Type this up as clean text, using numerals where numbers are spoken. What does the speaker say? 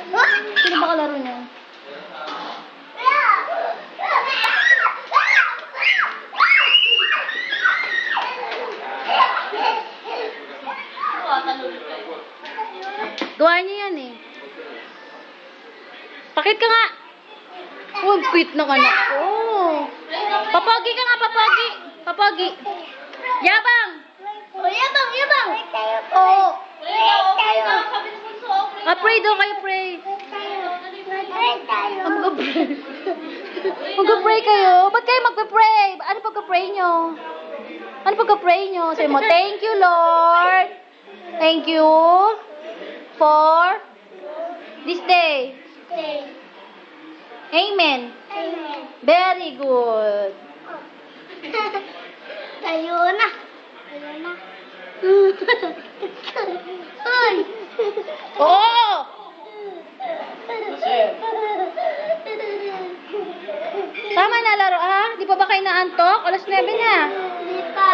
Sino ba kalaro niya? Gawa niya yan eh. Pakit ka nga. Oh, cute na anak ko. Papagi ka nga, papagi. Papagi. Yabang. Oh, yabang, yabang. Oo. Pray daw kayo, pray. Mag-pray. Mag-pray kayo. Ba't kayo mag-pray? Ano pag-pray nyo? Ano pag-pray nyo? Sabi mo, thank you, Lord. Thank you for this day. Amen. Very good. Tayo na. Tayo na. Uy! Oo! Tama na laro, ha? Di pa ba kayo naantok? Alas 9 na. Hindi pa.